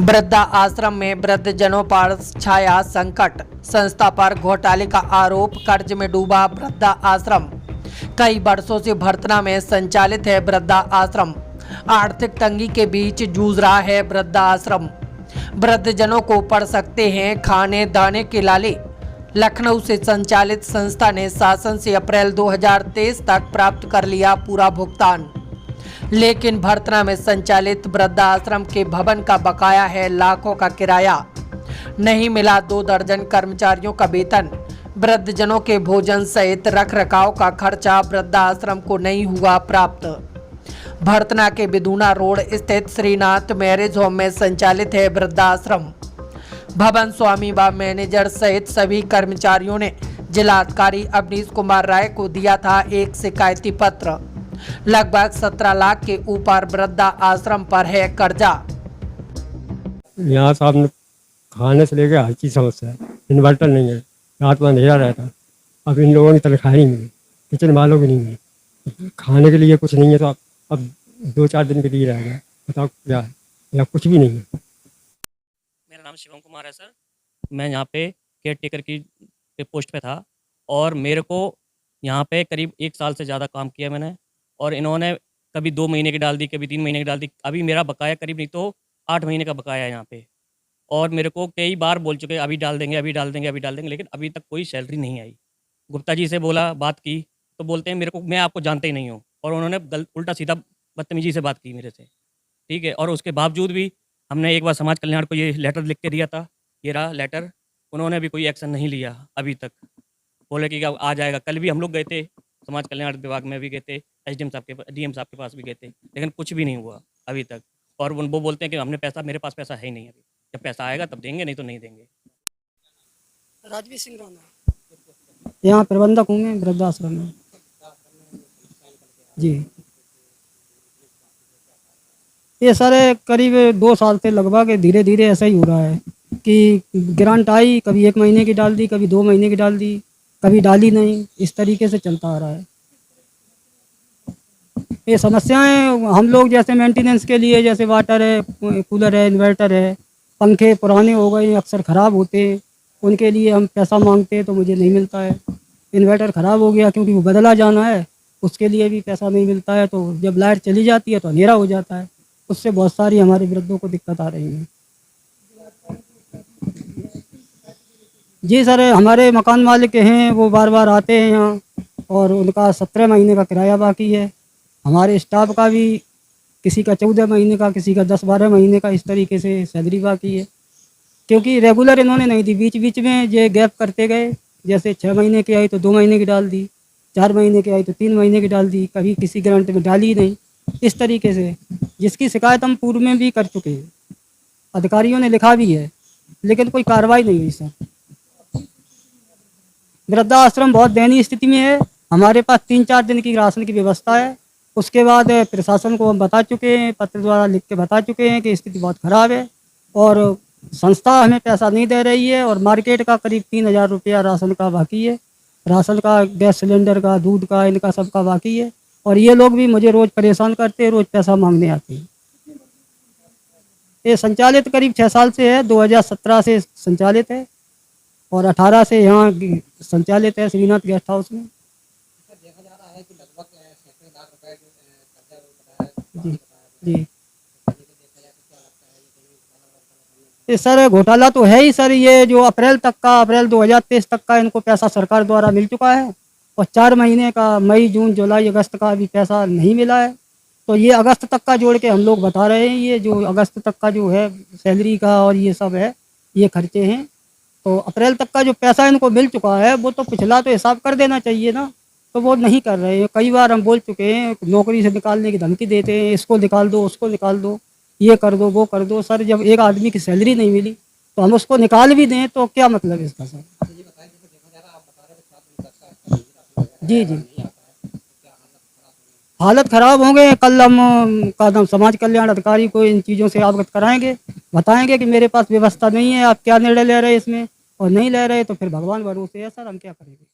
वृद्धा आश्रम में वृद्धजनों पर छाया संकट। संस्था पर घोटाले का आरोप, कर्ज में डूबा वृद्धा आश्रम। कई वर्षों से भर्तना में संचालित है वृद्धा आश्रम। आर्थिक तंगी के बीच जूझ रहा है वृद्धा आश्रम। वृद्धजनों को पड़ सकते हैं खाने दाने के लाले। लखनऊ से संचालित संस्था ने शासन से अप्रैल 2023 तक प्राप्त कर लिया पूरा भुगतान, लेकिन भर्तना में संचालित वृद्धा आश्रम के भवन का बकाया है लाखों का किराया। नहीं मिला 2 दर्जन कर्मचारियों का वेतन। वृद्धजनों के भोजन सहित रखरखाव का खर्चा वृद्धा आश्रम को नहीं हुआ प्राप्त। भर्तना के बिदुना रोड स्थित श्रीनाथ मैरिज होम में संचालित है वृद्धा आश्रम। भवन स्वामी व मैनेजर सहित सभी कर्मचारियों ने जिलाधिकारी अवनीश कुमार राय को दिया था एक शिकायती पत्र। लगभग 17 लाख के ऊपर वृद्धा आश्रम पर है कर्जा। यहाँ साहब खाने से लेकर हर चीज़ समस्या है। इन्वर्टर नहीं है, रात में अंधेरा रहता। अब इन लोगों की तनख्वाह नहीं मिली, किचन वालों की नहीं मिली, खाने के लिए कुछ नहीं है। तो अब 2-4 दिन के लिए रह गया। बताओ क्या है, या कुछ भी नहीं है। मेरा नाम शिवम कुमार है सर। मैं यहाँ पे केयर टेकर की पोस्ट पे था और मेरे को यहाँ पे करीब 1 साल से ज़्यादा काम किया मैंने, और इन्होंने कभी 2 महीने की डाल दी, कभी 3 महीने की डाल दी। अभी मेरा बकाया करीब नहीं तो 8 महीने का बकाया है यहाँ पे, और मेरे को कई बार बोल चुके अभी डाल देंगे, अभी डाल देंगे, अभी डाल देंगे, लेकिन अभी तक कोई सैलरी नहीं आई। गुप्ता जी से बोला, बात की तो बोलते हैं मेरे को, मैं आपको जानते ही नहीं हूँ, और उन्होंने उल्टा सीधा बदतमीजी से बात की मेरे से, ठीक है। और उसके बावजूद भी हमने एक बार समाज कल्याण को ये लेटर लिख के दिया था, ये रहा लेटर। उन्होंने भी कोई एक्शन नहीं लिया अभी तक। बोले कि आ जाएगा। कल भी हम लोग गए थे, समाज कल्याण विभाग में भी गए थे, एसडीएम साहब के, डीएम साहब के पास भी गए थे, लेकिन कुछ भी नहीं हुआ अभी तक। और वो बोलते हैं कि हमने पैसा, मेरे पास पैसा है ही नहीं अभी, जब पैसा आएगा तब देंगे, नहीं तो नहीं देंगे। राजवीर सिंह राणा, यहाँ प्रबंधक हूँ मैं वृद्धाश्रम में जी। ये सर करीब 2 साल से लगभग धीरे धीरे ऐसा ही हो रहा है कि ग्रांट आई, कभी 1 महीने की डाल दी, कभी 2 महीने की डाल दी, कभी डाली नहीं। इस तरीके से चलता आ रहा है। ये समस्याएं हम लोग जैसे मेंटेनेंस के लिए, जैसे वाटर है, कूलर है, इन्वर्टर है, पंखे पुराने हो गए, अक्सर ख़राब होते, उनके लिए हम पैसा मांगते हैं तो मुझे नहीं मिलता है। इन्वर्टर ख़राब हो गया क्योंकि वो बदला जाना है, उसके लिए भी पैसा नहीं मिलता है। तो जब लाइट चली जाती है तो अंधेरा हो जाता है। उससे बहुत सारी हमारे वृद्धों को दिक्कत आ रही है। जी सर, हमारे मकान मालिक हैं, वो बार बार आते हैं यहाँ, और उनका 17 महीने का किराया बाकी है। हमारे स्टाफ का भी किसी का 14 महीने का, किसी का 10-12 महीने का, इस तरीके से सैलरी बाकी है। क्योंकि रेगुलर इन्होंने नहीं दी, बीच बीच में ये गैप करते गए। जैसे 6 महीने की आई तो 2 महीने की डाल दी, 4 महीने की आई तो 3 महीने की डाल दी, कभी किसी गारंटी में डाली ही नहीं। इस तरीके से, जिसकी शिकायत हम पूर्व में भी कर चुके हैं, अधिकारियों ने लिखा भी है, लेकिन कोई कार्रवाई नहीं हुई सर। वृद्धा आश्रम बहुत दयनीय स्थिति में है। हमारे पास 3-4 दिन की राशन की व्यवस्था है। उसके बाद प्रशासन को हम बता चुके हैं, पत्र द्वारा लिख के बता चुके हैं कि स्थिति बहुत ख़राब है, और संस्था हमें पैसा नहीं दे रही है। और मार्केट का करीब 3,000 रुपया राशन का बाकी है। राशन का, गैस सिलेंडर का, दूध का, इनका सबका बाकी है। और ये लोग भी मुझे रोज़ परेशान करते हैं, रोज़ पैसा मांगने आते हैं। ये संचालित करीब 6 साल से है, 2017 से संचालित है, और 18 से यहाँ संचालित है श्रीनाथ गेस्ट हाउस में। जी जी, ये सर घोटाला तो है ही सर। ये जो अप्रैल 2023 तक का इनको पैसा सरकार द्वारा मिल चुका है, और 4 महीने का, मई, जून, जुलाई, अगस्त का अभी पैसा नहीं मिला है। तो ये अगस्त तक का जोड़ के हम लोग बता रहे हैं। ये जो अगस्त तक का जो है सैलरी का और ये सब है, ये खर्चे हैं। तो अप्रैल तक का जो पैसा इनको मिल चुका है, वो तो पिछला तो हिसाब कर देना चाहिए ना, तो वो नहीं कर रहे हैं। कई बार हम बोल चुके हैं, नौकरी से निकालने की धमकी देते हैं, इसको निकाल दो, उसको निकाल दो, ये कर दो, वो कर दो। सर जब एक आदमी की सैलरी नहीं मिली तो हम उसको निकाल भी दें तो क्या मतलब है इसका सर? जी जी, हालत ख़राब हो गए। कल हम कदम समाज कल्याण अधिकारी को इन चीज़ों से अवगत कराएंगे, बताएंगे कि मेरे पास व्यवस्था नहीं है, आप क्या निर्णय ले रहे हैं इसमें, और नहीं ले रहे तो फिर भगवान भरोसे है सर, हम क्या करेंगे।